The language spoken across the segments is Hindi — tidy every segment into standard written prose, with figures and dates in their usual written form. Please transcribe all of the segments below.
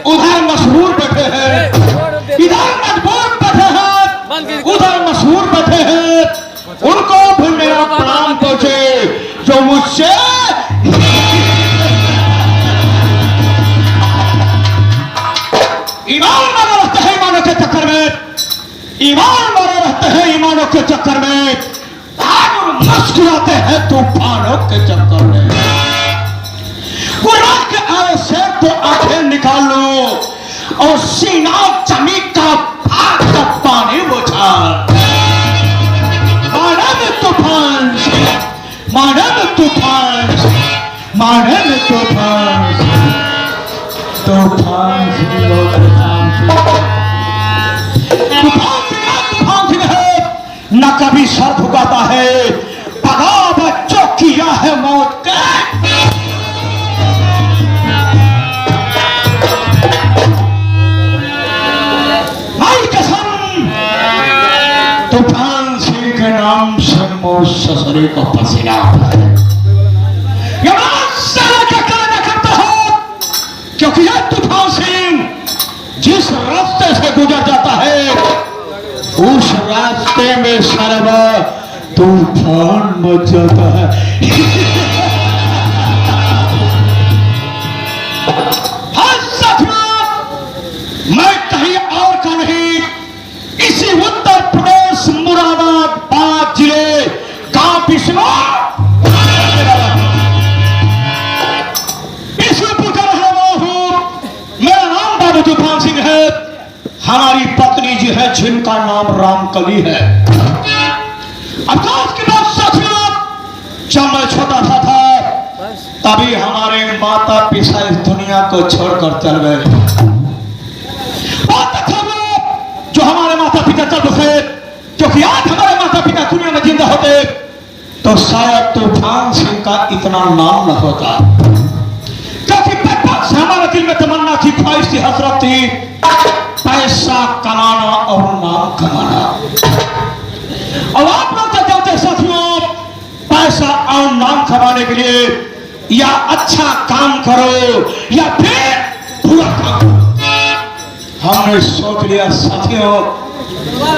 उधर मशहूर बैठे हैं, इधर मजबूर बैठे हैं, उधर मशहूर बैठे हैं। उनको भी मेरा प्रणाम पहुंचे जो मुझसे ईमान मारे रहते हैं ईमानों के चक्कर में, ईमान मारे रहते हैं ईमानों के चक्कर में, और मुस्कुराते हैं तूफानों के चक्कर में। कुरान के आए से तो आंखें निकाल लो और सीना जमी का भाग का पानी बुझाओ। माने में तूफान, माने में तूफान, माने में तूफान, तूफान है न कभी सर झुकाता है, बगावत जो किया है मौत के। माई कसम तूफान सिंह के नाम से मौत ससुरे को पसीना आता है। क्योंकि यह तूफान सिंह जिस रास्ते से गुजर जाता है उस रास्ते में सर्वा तूफान मच जाता है। हाँ साथियों, मैं कहीं और का नहीं, इसी उत्तर प्रदेश मुरादाबाद जिले गांव बिश्नौर तूफान सिंह है। हमारी पत्नी जी है जिनका नाम रामकली है। अफसोस की बात साथियों, जब मैं छोटा सा था तभी हमारे माता पिता इस दुनिया को छोड़कर चल गए। बहुत अच्छा वो जो हमारे माता पिता चल बसे, क्योंकि आज हमारे माता पिता दुनिया में जिंदा होते तो शायद तूफान सिंह का इतना नाम न होता। हमारे दिल में तमन्ना थी, ख्वाहिश थी, हसरत थी, पैसा कमाना और नाम कमाना। और आप लोग तो जानते हैं साथियों, पैसा और नाम कमाने के लिए या अच्छा काम करो या फिर बुरा काम करो। हमने सोच लिया साथियों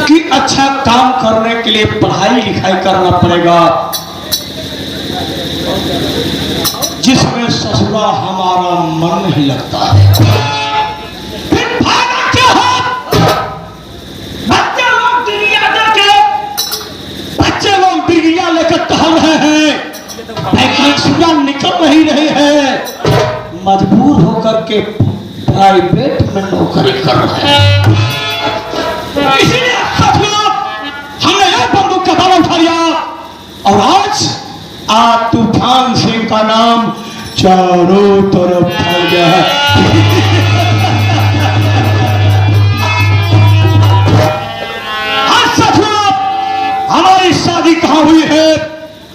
कि अच्छा काम करने के लिए पढ़ाई लिखाई करना पड़ेगा, जिसमें ससुरा हमारा मन नहीं लगता है। फिर फायदा क्या है? बच्चे लोग डिग्रियां लेकर टहल रहे हैं, वैकेंसियां निकल नहीं रही है, मजबूर होकर के प्राइवेट में नौकरी कर रहे हैं। इसीलिए हमने एक बंदूक का दावा उठा लिया और आज तूफान सिंह का नाम चारों तरफ फैल गया है। हमारी शादी कहां हुई है?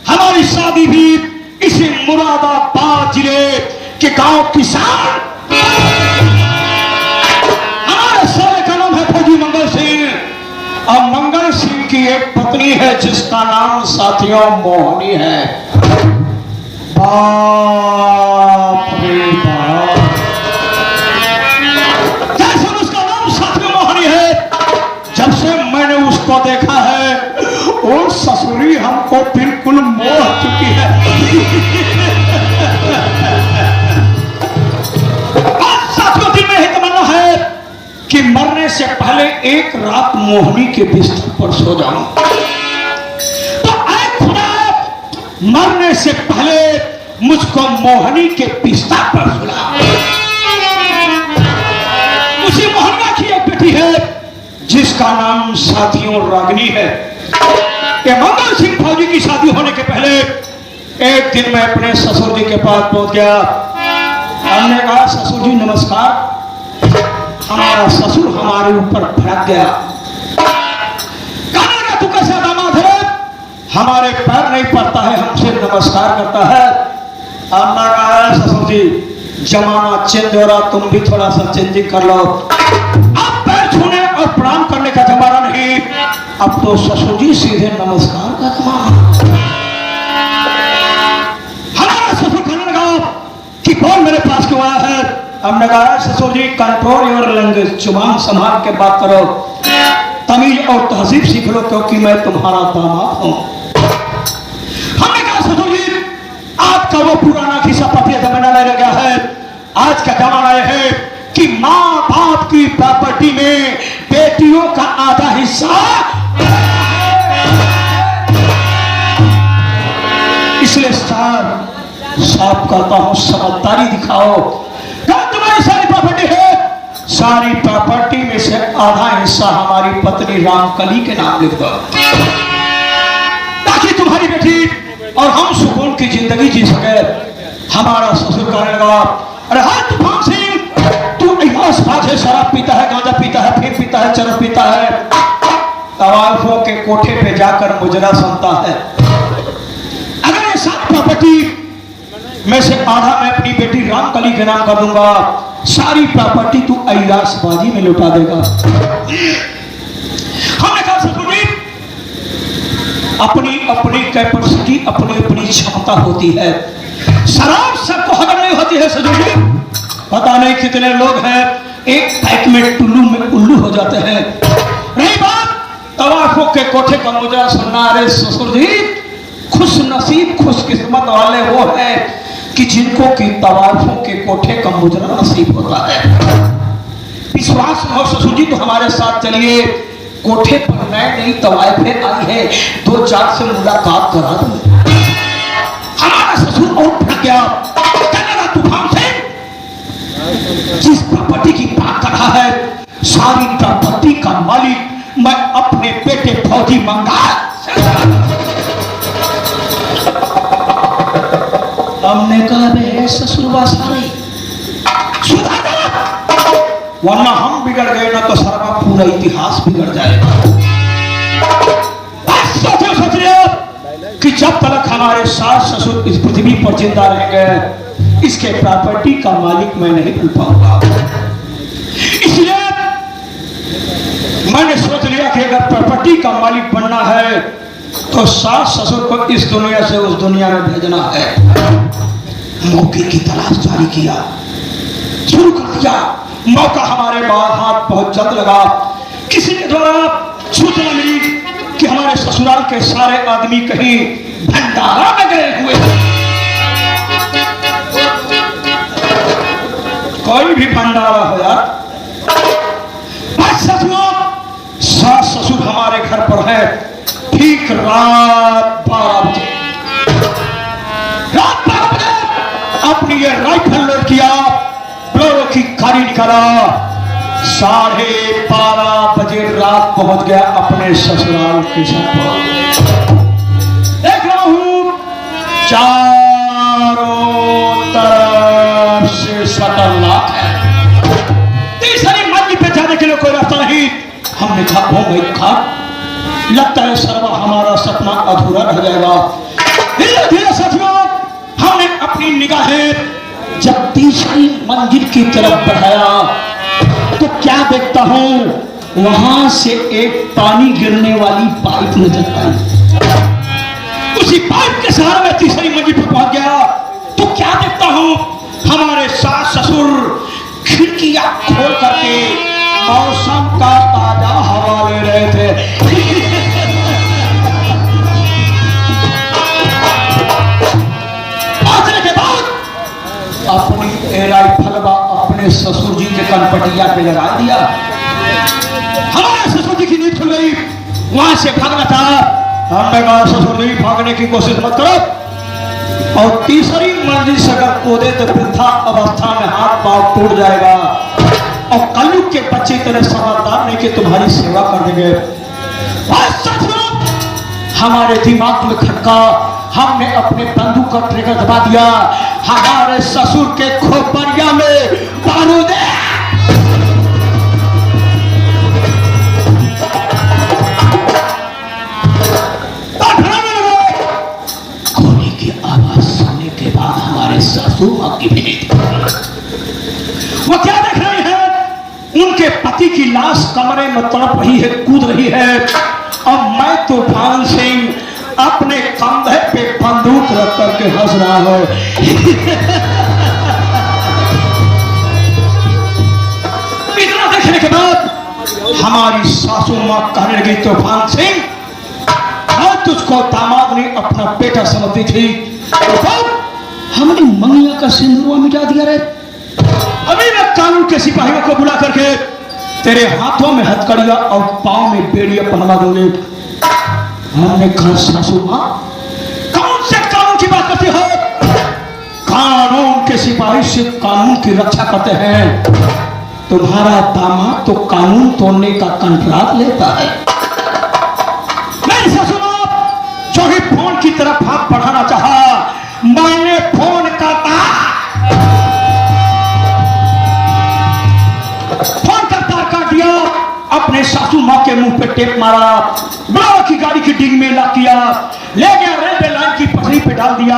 हमारी शादी भी इसी मुरादाबाद जिले के गांव किसान। हमारे सारे का नाम है फौजी मंगल सिंह और मंगल सिंह की एक पत्नी है जिसका नाम साथियों मोहनी है। बाप रे बाप, जैसे उसका नाम साथियों मोहनी है, जब से मैंने उसको देखा है वो ससुरी हमको बिल्कुल मोह चुकी है। साथियों दिल में ही तमन्ना है कि मरने से पहले एक रात मोहनी के बिस्तर पर सो जाऊं। मरने से पहले मुझको मोहनी के बिस्तर पर सुला। उसी मोहनिया की एक बेटी है जिसका नाम साथियों रागिनी है। ये मंगल सिंह फौजी की शादी होने के पहले एक दिन मैं अपने ससुर जी के पास पहुंच गया। हमने कहा ससुर जी नमस्कार। हमारा ससुर हमारे ऊपर भड़क गया, कहने का तू कैसा दामाद है, हमारे पैर नहीं पड़ता है, हमसे नमस्कार करता है। हमने कहा ससुर जी जमाना चेंज हो रहा, तुम भी थोड़ा सा चेंजिंग कर लो। अब पैर छूने और प्रणाम करने का जमाना नहीं, अब तो ससुर जी सीधे नमस्कार का जमाना। हमारा ससुर कहने लगा कि हमने कहा ससुर जी कंट्रोल योर लैंग्वेज, जुबान संभाल के बात करो, तमीज और तहजीब सीख लो, क्योंकि मैं तुम्हारा दामाद हूं। हमने कहा ससुर जी आज का वो पुराना किस्सा पति जमाना नहीं रह गया है। आज का जमाना यह है कि माँ बाप की प्रॉपर्टी में बेटियों का आधा हिस्सा, इसलिए साफ करता हूं, समझदारी दिखाओ। क्या तुम्हारी सारी प्रॉपर्टी है? सारी प्रॉपर्टी में से आधा हिस्सा हमारी पत्नी रामकली के नाम लिख दो, ताकि तुम्हारी बेटी और हम सुकून की जिंदगी जी सके। हमारा ससुर कहने लगा, अरे हाँ तूफान सिंह, तू इलाज है, शराब पीता है, गांजा पीता है, फिर पीता है, चरस पीता है, तवाइफों के कोठे पे जाकर मुजरा सुनता है। अगर ये सब प्रॉपर्टी में से आधा मैं अपनी बेटी रामकली के नाम कर दूंगा, सारी प्रॉपर्टी तू ऐरासबाजी में लुटा देगा। हमने कहा ससुर जी अपनी अपनी कैपेसिटी, अपनी अपनी क्षमता होती है, शराब सबको हजम नहीं होती है ससुर जी। पता नहीं कितने लोग हैं एक पैक में टुल्लू में उल्लू हो जाते हैं। रही बात तवाफों के कोठे का मुजरा सुनना, अरे ससुर जी खुश नसीब खुशकिस्मत वाले वो है कि जिनको की तवाफों के कोठे का मुजरा नसीब होता है। विश्वास हो ससुर जी तो हमारे साथ चलिए, कोठे पर नई तवाइफें आई है, 2-4 से मुलाकात करा दो। हमारा ससुर और भड़क गया, कहने लगा तूफान सिंह जिस प्रॉपर्टी की बात कर रहा है, सारी प्रॉपर्टी का मालिक मैं अपने बेटे फौजी मंगा। हमने कहा बे ससुरवा सारी सुधार, वरना हम बिगड़ गए ना तो सारा पूरा इतिहास बिगड़ जाएगा। सोचिए कि जब तक हमारे सास ससुर इस पृथ्वी पर जिंदा रहेंगे, इसके प्रॉपर्टी का मालिक मैं नहीं बन पाऊंगा। इसलिए मैंने सोच लिया कि अगर प्रॉपर्टी का मालिक बनना है तो सास ससुर को इस दुनिया से उस दुनिया में भेजना है। मौके की तलाश जारी किया, शुरू कर दिया। मौका हमारे हाथ बहुत जल्द लगा। किसी के द्वारा सूचना मिली कि हमारे ससुराल के सारे आदमी कहीं भंडारा में गए हुए हैं। कोई भी भंडारा हो यार, सास ससुर हमारे घर पर है। ठीक रात 12 बजे अपनी ये राइफल लोड किया, ब्लोरो की गाड़ी निकाला, 12:30 बजे रात पहुंच गया अपने ससुराल के साथ। देख रहा हूं चारों तरफ से शटर लॉक है, तीसरी मंजिल पे जाने के लिए कोई रास्ता नहीं। हमने कहा हो गई घाट, लगता है सर्वा हमारा सपना अधूरा रह जाएगा। धीरे धीरे साथियों हमने अपनी निगाहें जब तीसरी मंजिल की तरफ बढ़ाया तो क्या देखता हूं, वहां से एक पानी गिरने वाली पाइप नजर आई। उसी पाइप के सहारे में तीसरी मंजिल पर पहुंच गया तो क्या देखता हूं, हमारे सास ससुर खिड़कियां खोल करके मौसम का ताजा हवा ले रहे थे। अपनी राइफल अपने ससुर जी के कनपटिया पे लगा दिया। हमारे ससुर जी की नींद खुल गई, वहां से भागना था। हमने कहा ससुर जी भागने की कोशिश मत करो, और तीसरी मंजिल से अगर कूदे तो वृद्धा अवस्था में हाथ पांव टूट जाएगा, और कलयुग के बच्चे इतने समझदार नहीं कि तुम्हारी सेवा कर देंगे। हमारे दिमाग में खटका, हमने अपने बंदूक का ट्रिगर दबा दिया। हमारे ससुर के खोपड़िया में बारूद है। गोली की आवाज सुनने के बाद हमारे ससुर आगे भी वो क्या देख रहे हैं, उनके पति की लाश कमरे में तड़प रही है, कूद रही है, और मैं तूफान सिंह अपने कंधे पे बंदूक रख करके हंस रहा हूं। हमारी सासू माँ कहने लगी तूफान सिंह, मैं तुझको दामाद ने अपना बेटा समझती थी, तो हमने मंगिया का सिंदूर मिटा दिया रे। अभी मैं कानून के सिपाहियों को बुला करके तेरे हाथों में हथकड़िया और पांव में बेड़िया पहना दूंगे। हमने कहा सासू माँ, कौन से कानून की बात करती हो? कानून के सिपाही सिर्फ कानून की रक्षा करते हैं, तुम्हारा दामाद तो कानून तोड़ने का कंट्राक्ट लेता है। नहीं सासू माँ, जो ही फोन की तरफ हाथ बढ़ाना चाहा, मैंने फोन का तार काट दिया, अपने सासू माँ के मुंह पे टेप मारा, बड़ा की गाड़ी की डिग में लॉक किया, ले गया रेलवे लाइन की पटरी पे डाल दिया।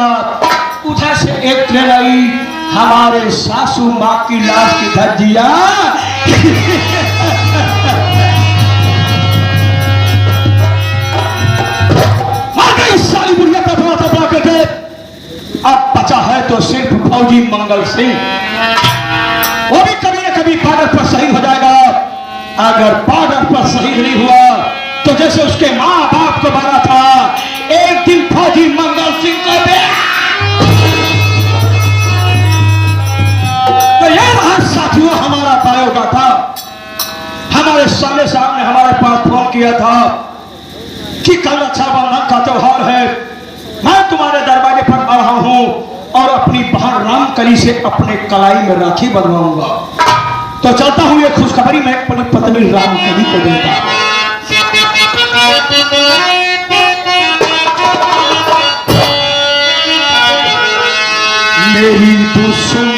उधर से एक ट्रेन आई, हमारे सासू माँ की लाश की धज्जिया मार गई सारी बुढ़िया तबला तबला करके। अब बचा है तो सिर्फ फौजी मंगल सिंह, वो भी कभी न कभी बॉर्डर पर शहीद हो जाएगा। अगर बॉर्डर पर शहीद नहीं हुआ तो जैसे उसके माँ बाप को मारा था, एक दिन फौजी मंगल सिंह को दे। तो यह रहा साथियों हमारा बायोडाटा। हमारे सामने साहब ने हमारे पास फोन किया था कि कल रक्षाबंधन का त्योहार है, मैं तुम्हारे दरवाजे पर आ रहा हूं और अपनी बहन रामकली से अपने कलाई में राखी बंधवाऊंगा। तो चलता हूं, ये खुशखबरी मैं अपनी पत्नी रामकली को देता। मेरी दुश्मन